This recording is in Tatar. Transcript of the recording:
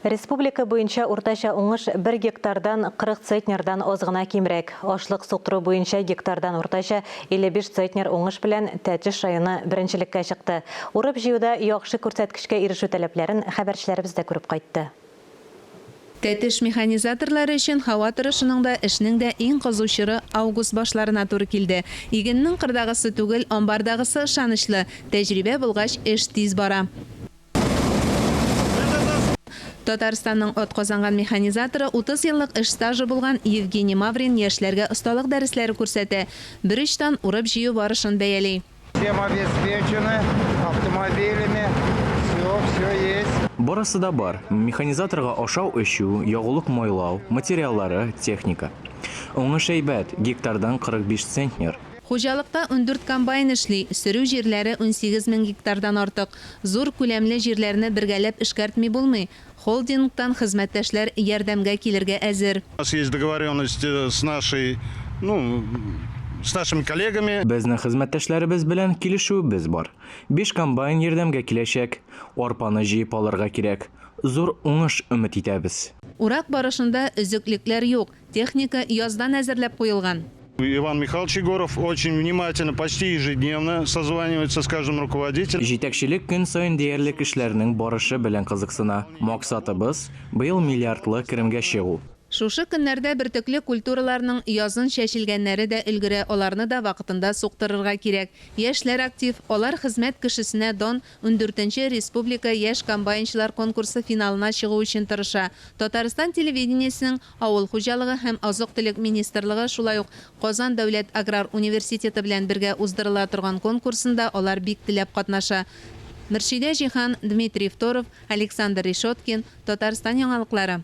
Республика буенча уртача уңыш 1 гектардан 40 центнердан озгына кимрәк. Ашлык суктыру буенча гектардан уртача 55 центнер уңыш белән Тәтеш районы беренчелеккә чыкты. Урып җыюда яхшы күрсәткечкә ирешү таләпләрен хәбәрчеләребез дә күреп кайтты. Тәтеш механизаторлары өчен һава торышының да эшнең дә иң кызучыры август башларына туры килде. Игеннең кырдагысы түгел, амбардагысы ышанычлы. Тәҗрибә булгач, эш тиз бара. Татарстанның атказанган механизаторы 30 еллык эш стажы булган Евгений Маврин яшьләргә осталык дәресләре күрсәтә. Бер иштан урып җыю барышын бәяли. Всем обеспечены автомобилями, все есть. Барысы да бар. Механизаторга ашау эшү, ягулык майлау, материаллары, техника. Уңыш әйбәт, гектардан 45 центнер. Хуҗалыкта 14 комбайн эшли, сөрү җирләре 18 000 гектардан артык. Зур күләмле җирләрне бергәләп эшкәртми булмый. Холдингтан хезмәттәшләр ярдәмгә килергә әзер. У нас есть договоренность с нашими коллегами. Безнең хезмәттәшләребез белән килешүбез бар. 5 комбайн ярдәмгә киләчәк, арпаны җыеп алырга кирәк. Зур уңыш өмет итәбез. Урак барышында өзеклекләр юк, техника яздан әзерләп куелган. Иван Михайлович Егоров очень внимательно, почти ежедневно созванивается с каждым руководителем. Җитәкчелек көн сайын диярлек эшләрнең барышы белән кызыксына. Максатыбыз быел миллиардлы керемгә чыгу. Шушы көннәрдә бертөкле культураларның язын чәчелгәннәре дә өлгерә, аларны да вакытында суктырырга кирәк. Яшьләр актив, алар хезмәт кешесенә дан 14нче республика яшь комбайнчылар конкурсы финалына чыгу өчен тырыша. Татарстан телевидениесенең авыл хуҗалыгы һәм азык-төлек министрлыгы, шулай ук Казан дәүләт аграр университеты белән бергә уздырыла торган конкурсында алар бик теләп катнаша. Мөршидә Җиһан, Дмитрий Второв, Александр Решеткин, Татарстан яңалыклары.